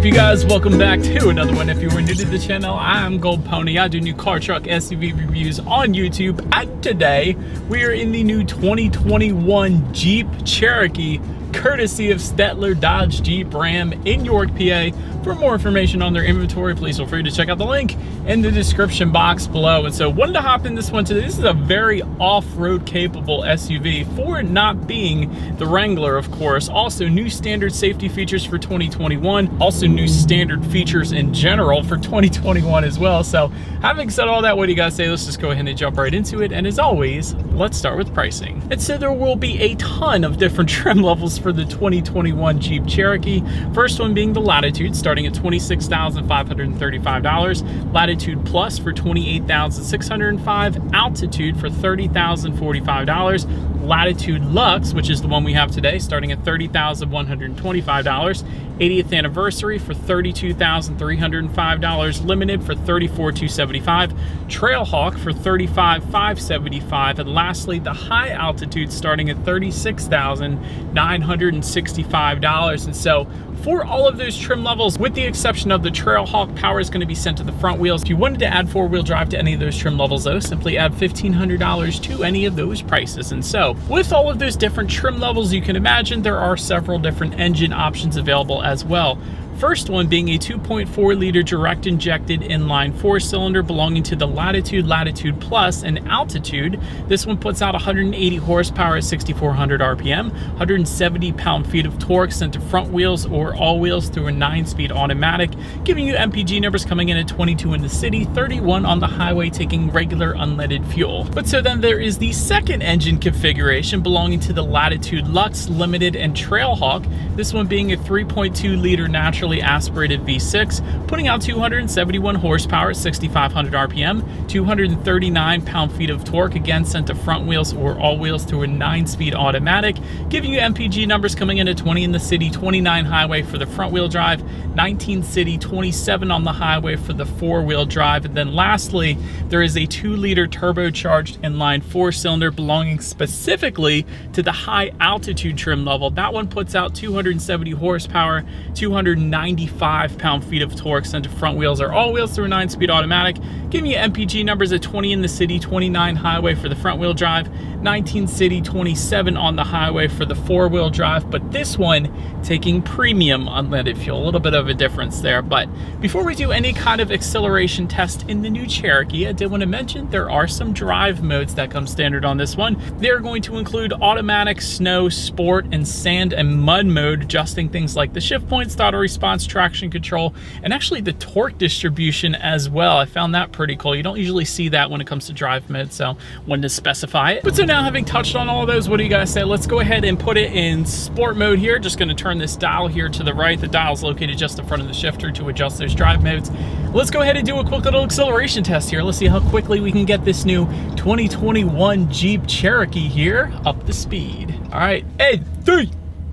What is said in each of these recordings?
up, you guys? Welcome back to another one. If you were new to the channel, I'm Gold Pony. I do new car, truck, SUV reviews on YouTube. And today, we are in the new 2021 Jeep Cherokee, courtesy of Stettler Dodge Jeep Ram in York, PA. For more information on their inventory, please feel free to check out the link in the description box below. And so wanted to hop in this one today. This is a very off-road capable SUV for it not being the Wrangler, of course. Also new standard safety features for 2021. Also new standard features in general for 2021 as well. So having said all that, what do you guys say? Let's just go ahead and jump right into it. And as always, let's start with pricing. And so there will be a ton of different trim levels for the 2021 Jeep Cherokee. First one being the Latitude, starting at $26,535, Latitude Plus for $28,605, Altitude for $30,045, Latitude Lux, which is the one we have today, starting at $30,125, 80th anniversary for $32,305, Limited for $34,275, Trailhawk for $35,575, and lastly the high altitude starting at $36,965. And so for all of those trim levels, with the exception of the Trailhawk, power is going to be sent to the front wheels. If you wanted to add four-wheel drive to any of those trim levels though, simply add $1,500 to any of those prices. And so with all of those different trim levels, you can imagine there are several different engine options available as well. First one being a 2.4 liter direct injected inline four-cylinder belonging to the Latitude, Latitude Plus, and Altitude. This one puts out 180 horsepower at 6,400 RPM, 170 pound-feet of torque sent to front wheels or all wheels through a 9-speed automatic, giving you MPG numbers coming in at 22 in the city, 31 on the highway, taking regular unleaded fuel. But so then there is the second engine configuration belonging to the Latitude Lux, Limited, and Trailhawk. This one being a 3.2 liter natural aspirated V6, putting out 271 horsepower at 6,500 RPM, 239 pound-feet of torque, again sent to front wheels or all wheels through a 9-speed automatic, giving you MPG numbers coming in at 20 in the city, 29 highway for the front-wheel drive, 19 city, 27 on the highway for the four-wheel drive. And then lastly, there is a 2-liter turbocharged inline four-cylinder belonging specifically to the high altitude trim level. That one puts out 270 horsepower, 295 pound-feet of torque sent to front wheels or all wheels through a 9-speed automatic, giving you MPG numbers at 20 in the city, 29 highway for the front-wheel drive, 19 city, 27 on the highway for the four-wheel drive, but this one taking premium unleaded fuel. A little bit of a difference there. But before we do any kind of acceleration test in the new Cherokee, I did want to mention there are some drive modes that come standard on this one. They're going to include automatic, snow, sport, and sand and mud mode, adjusting things like the shift points, throttle response, traction control, and actually the torque distribution as well. I found that pretty cool. You don't usually see that when it comes to drive mode, so wanted to specify it. But so now, having touched on all of those, what do you guys say? Let's go ahead and put it in sport mode here. Just going to turn this dial here to the right. The dial is located just in front of the shifter to adjust those drive modes. Let's go ahead and do a quick little acceleration test here. Let's see how quickly we can get this new 2021 Jeep Cherokee here up to speed. All right, and 3,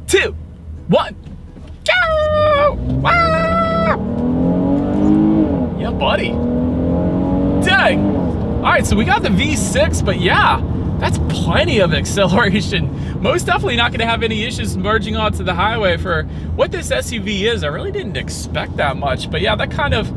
2, 1. Yeah, buddy. Dang. All right, so we got the V6, but yeah, that's plenty of acceleration. Most definitely not going to have any issues merging onto the highway for what this SUV is. I really didn't expect that much, but yeah, that kind of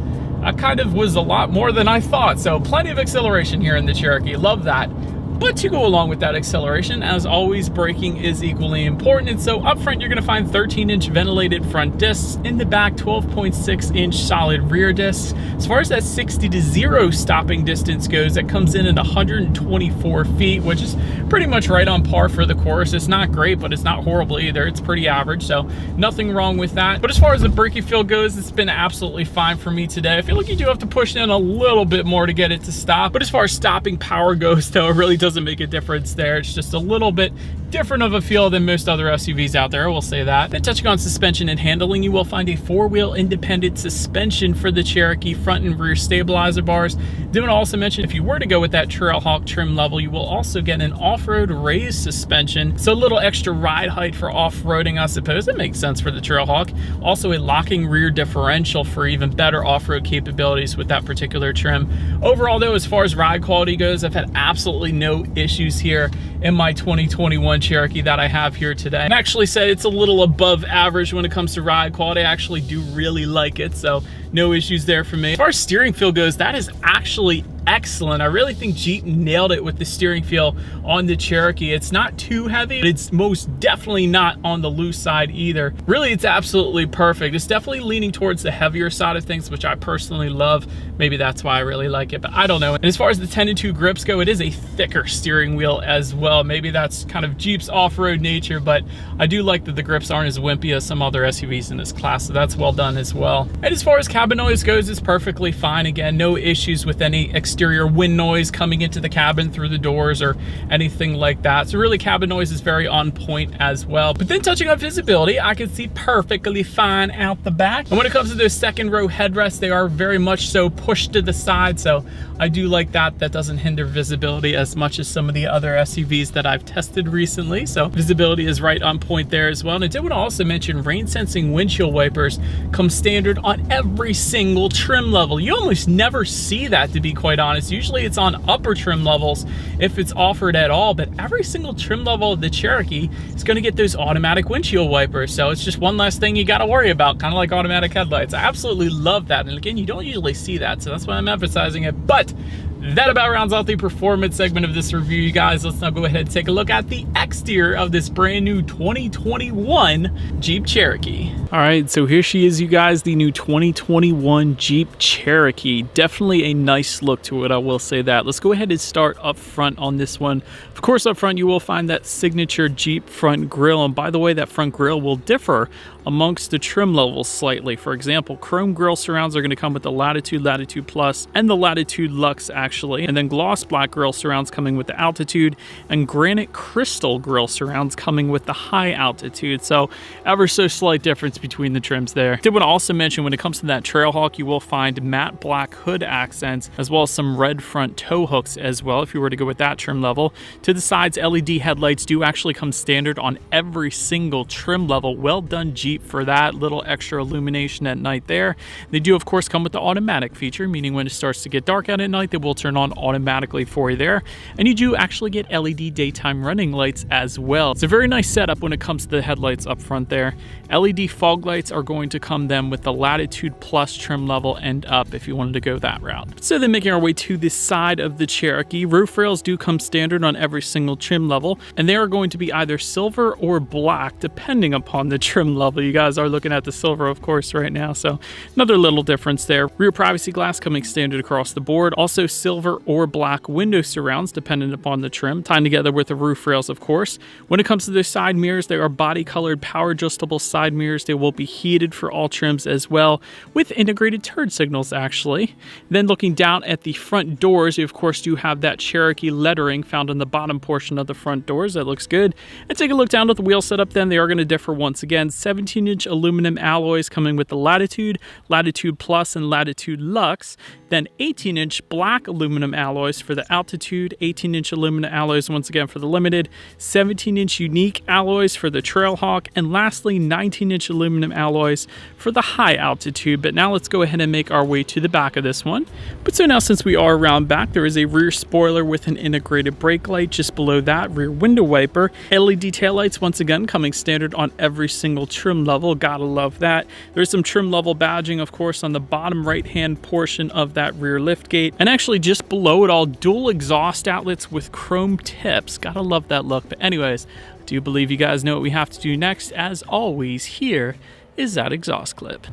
was a lot more than I thought. So plenty of acceleration here in the Cherokee. Love that. But to go along with that acceleration, as always, braking is equally important. And so up front, you're going to find 13-inch ventilated front discs. In the back, 12.6-inch solid rear discs. As far as that 60 to 0 stopping distance goes, that comes in at 124 feet, which is pretty much right on par for the course. It's not great, but it's not horrible either. It's pretty average, so nothing wrong with that. But as far as the braking feel goes, it's been absolutely fine for me today. I feel like you do have to push in a little bit more to get it to stop. But as far as stopping power goes, though, it really doesn't make a difference there. It's just a little bit different of a feel than most other SUVs out there, I will say that. Then touching on suspension and handling, you will find a four-wheel independent suspension for the Cherokee, front and rear stabilizer bars. Then I also mention if you were to go with that Trailhawk trim level, you will also get an off-road raised suspension, so a little extra ride height for off-roading, I suppose. It makes sense for the Trailhawk. Also a locking rear differential for even better off-road capabilities with that particular trim. Overall though, as far as ride quality goes, I've had absolutely no issues here in my 2021 Cherokee that I have here today. And actually say it's a little above average when it comes to ride quality. I actually do really like it, so no issues there for me. As far as steering feel goes, that is actually excellent. I really think Jeep nailed it with the steering feel on the Cherokee. It's not too heavy, but it's most definitely not on the loose side either. Really, it's absolutely perfect. It's definitely leaning towards the heavier side of things, which I personally love. Maybe that's why I really like it, but I don't know. And as far as the 10-2 grips go, it is a thicker steering wheel as well. Maybe that's kind of Jeep's off-road nature, but I do like that the grips aren't as wimpy as some other SUVs in this class, so that's well done as well. And as far as cabin noise goes, it's perfectly fine. Again, no issues with any exterior wind noise coming into the cabin through the doors or anything like that. So really, cabin noise is very on point as well. But then touching on visibility, I can see perfectly fine out the back. And when it comes to those second row headrests, they are very much so pushed to the side. So I do like that. That doesn't hinder visibility as much as some of the other SUVs that I've tested recently. So visibility is right on point there as well. And I did want to also mention rain sensing windshield wipers come standard on every single trim level. You almost never see that, to be quite honest. Usually it's on upper trim levels if it's offered at all, but every single trim level of the Cherokee is going to get those automatic windshield wipers. So it's just one less thing you got to worry about, kind of like automatic headlights. I absolutely love that. And again, you don't usually see that, so that's why I'm emphasizing it. But that about rounds out the performance segment of this review, you guys. Let's now go ahead and take a look at the exterior of this brand new 2021 Jeep Cherokee. All right, so here she is, you guys, the new 2021 Jeep Cherokee. Definitely a nice look to it, I will say that. Let's go ahead and start up front on this one. Of course, up front you will find that signature Jeep front grille, and by the way, that front grille will differ amongst the trim levels slightly. For example, chrome grille surrounds are going to come with the Latitude, Latitude Plus, and the Latitude Luxe actually, and then gloss black grille surrounds coming with the Altitude, and granite crystal grille surrounds coming with the High Altitude. So ever so slight difference between the trims there. Did want to also mention, when it comes to that Trailhawk, you will find matte black hood accents as well as some red front tow hooks as well if you were to go with that trim level. To the sides, LED headlights do actually come standard on every single trim level. Well done, Jeep, for that little extra illumination at night there. They do of course come with the automatic feature, meaning when it starts to get dark out at night, they will turn on automatically for you there. And you do actually get LED daytime running lights as well. It's a very nice setup when it comes to the headlights up front there. LED fog lights are going to come then with the Latitude Plus trim level and up if you wanted to go that route. So then making our way to the side of the Cherokee, roof rails do come standard on every single trim level, and they are going to be either silver or black depending upon the trim level. You guys are looking at the silver of course right now, so another little difference there. Rear privacy glass coming standard across the board. Also silver or black window surrounds dependent upon the trim, tying together with the roof rails of course. When it comes to the side mirrors, they are body colored power adjustable side mirrors. They will be heated for all trims as well, with integrated turn signals actually. Then looking down at the front doors, you of course do have that Cherokee lettering found on the bottom portion of the front doors. That looks good. And take a look down at the wheel setup then. They are going to differ once again. 17-inch aluminum alloys coming with the Latitude, Latitude Plus, and Latitude Luxe. Then 18-inch black aluminum alloys for the Altitude, 18-inch aluminum alloys once again for the Limited, 17-inch unique alloys for the Trailhawk, and lastly 19-inch aluminum alloys for the High Altitude. But now let's go ahead and make our way to the back of this one. But so now, since we are around back, there is a rear spoiler with an integrated brake light. Just below that, rear window wiper, LED taillights once again coming standard on every single trim level. Gotta love that. There's some trim level badging of course on the bottom right hand portion of that rear lift gate, and actually just below it all, dual exhaust outlets with chrome tips. Gotta love that look. But anyways, I do believe you guys know what we have to do next. As always, here is that exhaust clip.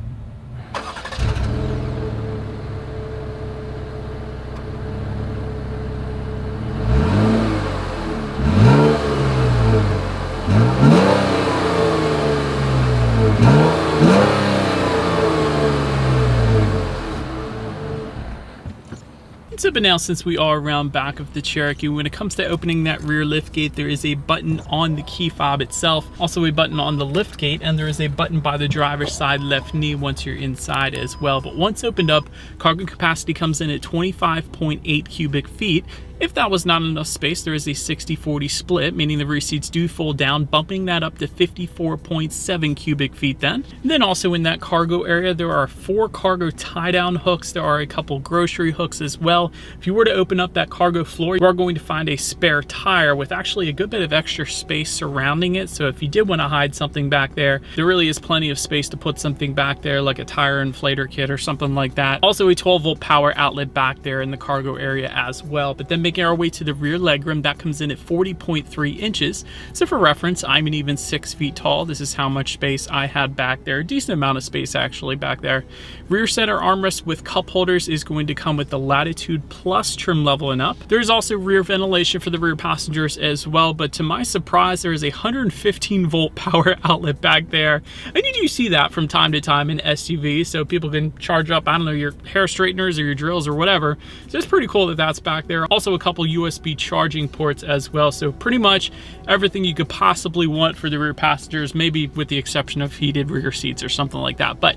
So, but now since we are around back of the Cherokee, when it comes to opening that rear lift gate, there is a button on the key fob itself, also a button on the lift gate, and there is a button by the driver's side left knee once you're inside as well. But once opened up, cargo capacity comes in at 25.8 cubic feet. If that was not enough space, there is a 60-40 split, meaning the rear seats do fold down, bumping that up to 54.7 cubic feet then. And then also in that cargo area, there are 4 cargo tie-down hooks. There are a couple grocery hooks as well. If you were to open up that cargo floor, you are going to find a spare tire with actually a good bit of extra space surrounding it. So if you did want to hide something back there, there really is plenty of space to put something back there, like a tire inflator kit or something like that. Also a 12-volt power outlet back there in the cargo area as well. But then making our way to the rear legroom, that comes in at 40.3 inches. So for reference, I'm an even 6 feet tall. This is how much space I had back there. A decent amount of space actually back there. Rear center armrest with cup holders is going to come with the Latitude Plus trim level and up. There's also rear ventilation for the rear passengers as well, but to my surprise, there is a 115-volt power outlet back there. And you do see that from time to time in SUVs, so people can charge up, I don't know, your hair straighteners or your drills or whatever. So it's pretty cool that that's back there. Also a couple USB charging ports as well, so pretty much everything you could possibly want for the rear passengers, maybe with the exception of heated rear seats or something like that. But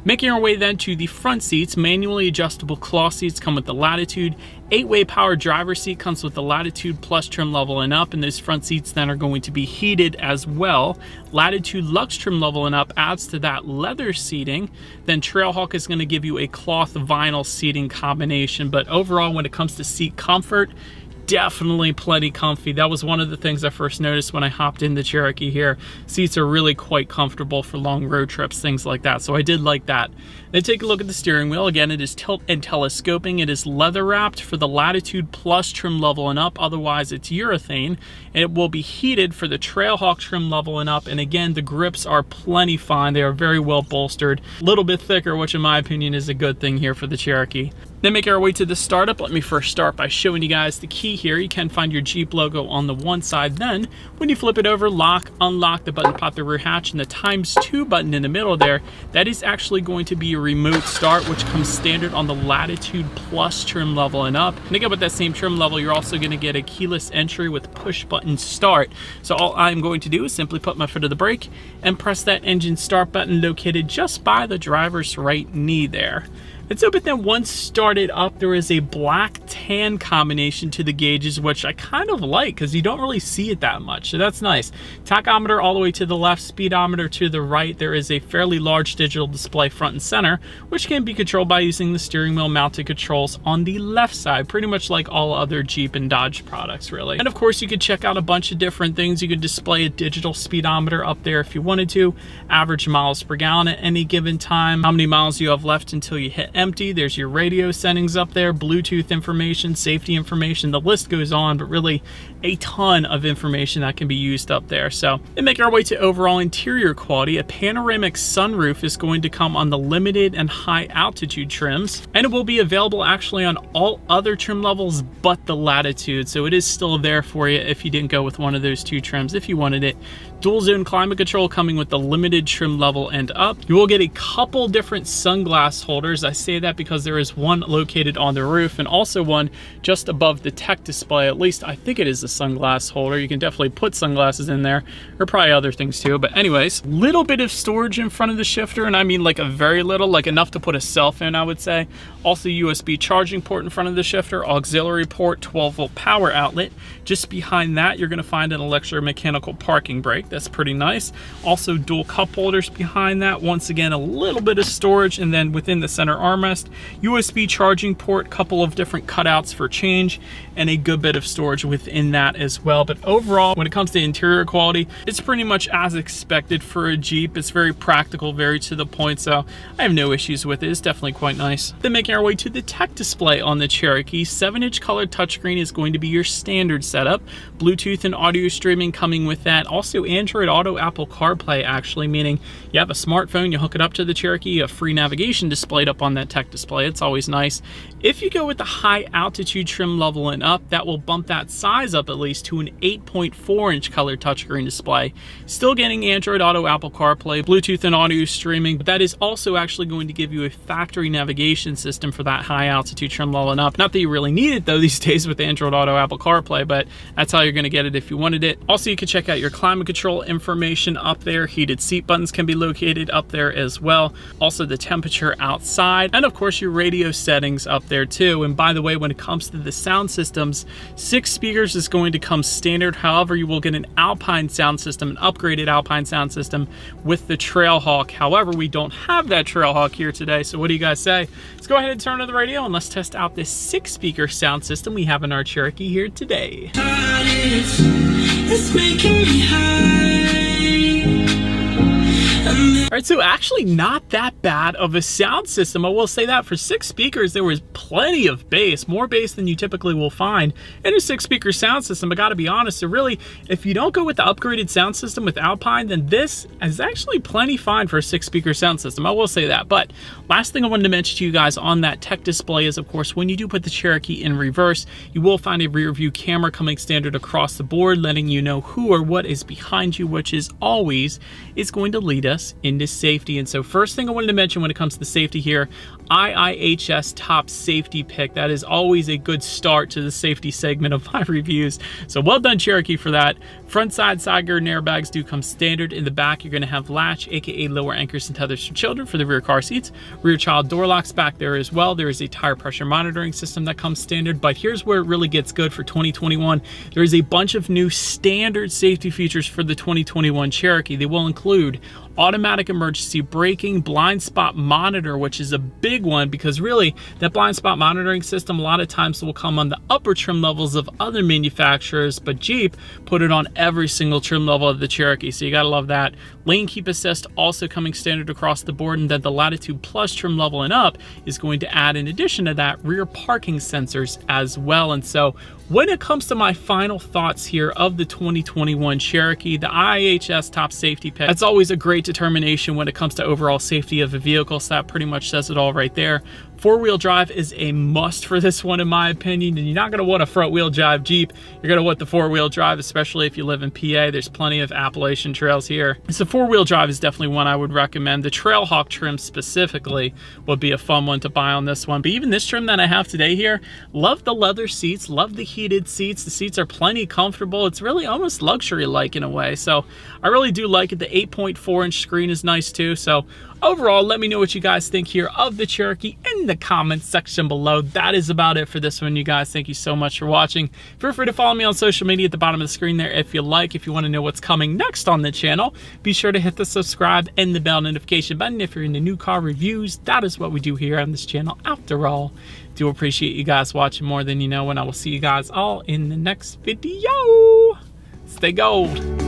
making our way then to the front seats, manually adjustable cloth seats come with the Latitude. 8-way power driver seat comes with the Latitude Plus trim level and up, and those front seats then are going to be heated as well. Latitude Lux trim level and up adds to that leather seating. Then Trailhawk is going to give you a cloth vinyl seating combination, but overall when it comes to seat comfort, definitely plenty comfy. That was one of the things I first noticed when I hopped in the Cherokee here. Seats are really quite comfortable for long road trips, things like that. So I did like that. Then take a look at the steering wheel. Again, it is tilt and telescoping. It is leather wrapped for the Latitude Plus trim level and up. Otherwise, it's urethane. And it will be heated for the Trailhawk trim level and up. And again, the grips are plenty fine. They are very well bolstered. A little bit thicker, which in my opinion is a good thing here for the Cherokee. Then make our way to the startup. Let me first start by showing you guys the key here. You can find your Jeep logo on the one side. Then when you flip it over, lock, unlock the button, pop the rear hatch, and the ×2 button in the middle there, that is actually going to be your remote start, which comes standard on the Latitude Plus trim level and up. And again, with that same trim level, you're also going to get a keyless entry with push button start. So all I'm going to do is simply put my foot to the brake and press that engine start button located just by the driver's right knee there. And so, but then once started up, there is a black tan combination to the gauges, which I kind of like because you don't really see it that much. So that's nice. Tachometer all the way to the left, speedometer to the right. There is a fairly large digital display front and center, which can be controlled by using the steering wheel mounted controls on the left side, pretty much like all other Jeep and Dodge products, really. And of course, you could check out a bunch of different things. You could display a digital speedometer up there if you wanted to, average miles per gallon at any given time, how many miles you have left until you hit empty. There's your radio settings up there, Bluetooth information, safety information, the list goes on, but really a ton of information that can be used up there. So, and make our way to overall interior quality. A panoramic sunroof is going to come on the limited and high altitude trims, and it will be available actually on all other trim levels but the Latitude. So it is still there for you if you didn't go with one of those two trims if you wanted it. Dual zone climate control coming with the limited trim level and up. You will get a couple different sunglass holders. I say that because there is one located on the roof and also one just above the tech display. At least I think it is a sunglass holder. You can definitely put sunglasses in there, or probably other things too. But anyways, little bit of storage in front of the shifter, and I mean like a very little, like enough to put a cell phone, I would say. Also USB charging port in front of the shifter, auxiliary port, 12-volt power outlet. Just behind that, you're gonna find an electromechanical parking brake. That's pretty nice. Also dual cup holders behind that. Once again, a little bit of storage, and then within the center armrest, USB charging port, couple of different cutouts for change, and a good bit of storage within that as well. But overall, when it comes to interior quality, it's pretty much as expected for a Jeep. It's very practical, very to the point, so I have no issues with it. It's definitely quite nice. Then making our way to the tech display on the Cherokee, 7-inch colored touchscreen is going to be your standard setup. Bluetooth and audio streaming coming with that. Also Android Auto, Apple CarPlay actually, meaning you have a smartphone, you hook it up to the Cherokee, you have free navigation displayed up on that tech display. It's always nice. If you go with the high altitude trim level and up, that will bump that size up at least to an 8.4-inch color touchscreen display. Still getting Android Auto, Apple CarPlay, Bluetooth and audio streaming, but that is also actually going to give you a factory navigation system for that high altitude trim level and up. Not that you really need it though these days with Android Auto, Apple CarPlay, but that's how you're going to get it if you wanted it. Also, you can check out your climate control information up there. Heated seat buttons can be located up there as well. Also the temperature outside, And of course your radio settings up there too. And by the way, when it comes to the sound systems, 6 speakers is going to come standard. However, you will get an Alpine sound system, an upgraded Alpine sound system with the Trailhawk. However, we don't have that Trailhawk here today. So what do you guys say? Let's go ahead and turn on the radio and let's test out this 6-speaker sound system we have in our Cherokee here today. It's making me high. All right, so actually not that bad of a sound system. I will say that for 6 speakers, there was plenty of bass, more bass than you typically will find in a 6-speaker sound system. I gotta be honest, so really, if you don't go with the upgraded sound system with Alpine, then this is actually plenty fine for a 6-speaker sound system. I will say that. But last thing I wanted to mention to you guys on that tech display is, of course, when you do put the Cherokee in reverse, you will find a rear view camera coming standard across the board, letting you know who or what is behind you, which is always going to lead us into safety. And so first thing I wanted to mention when it comes to the safety here, IIHS top safety pick. That is always a good start to the safety segment of my reviews. So well done, Cherokee, for that. Front side gird and airbags do come standard. In the back, you're going to have latch, aka lower anchors and tethers for children for the rear car seats. Rear child door locks back there as well. There is a tire pressure monitoring system that comes standard, but here's where it really gets good for 2021. There is a bunch of new standard safety features for the 2021 Cherokee. They will include automatic emergency braking, blind spot monitor, which is a big one because really that blind spot monitoring system a lot of times will come on the upper trim levels of other manufacturers, but Jeep put it on every single trim level of the Cherokee, so you gotta love that. Lane keep assist also coming standard across the board, and then the Latitude Plus trim level and up is going to add, in addition to that, rear parking sensors as well. And so when it comes to my final thoughts here of the 2021 Cherokee, the IIHS top safety pick, that's always a great determination when it comes to overall safety of a vehicle, so that pretty much says it all right there. 4-wheel drive is a must for this one in my opinion, and you're not going to want a front-wheel drive Jeep. You're going to want the 4-wheel drive, especially if you live in PA. There's plenty of Appalachian trails here. So 4-wheel drive is definitely one I would recommend. The Trailhawk trim specifically would be a fun one to buy on this one. But even this trim that I have today here, love the leather seats, love the heated seats. The seats are plenty comfortable. It's really almost luxury-like in a way. So I really do like it. The 8.4-inch screen is nice too. So overall, let me know what you guys think here of the Cherokee in the comments section below. That is about it for this one, you guys. Thank you so much for watching. Feel free to follow me on social media at the bottom of the screen there if you like. If you want to know what's coming next on the channel, be sure to hit the subscribe and the bell notification button. If you're into new car reviews, that is what we do here on this channel after all. Do appreciate you guys watching more than you know, and I will see you guys all in the next video. Stay gold.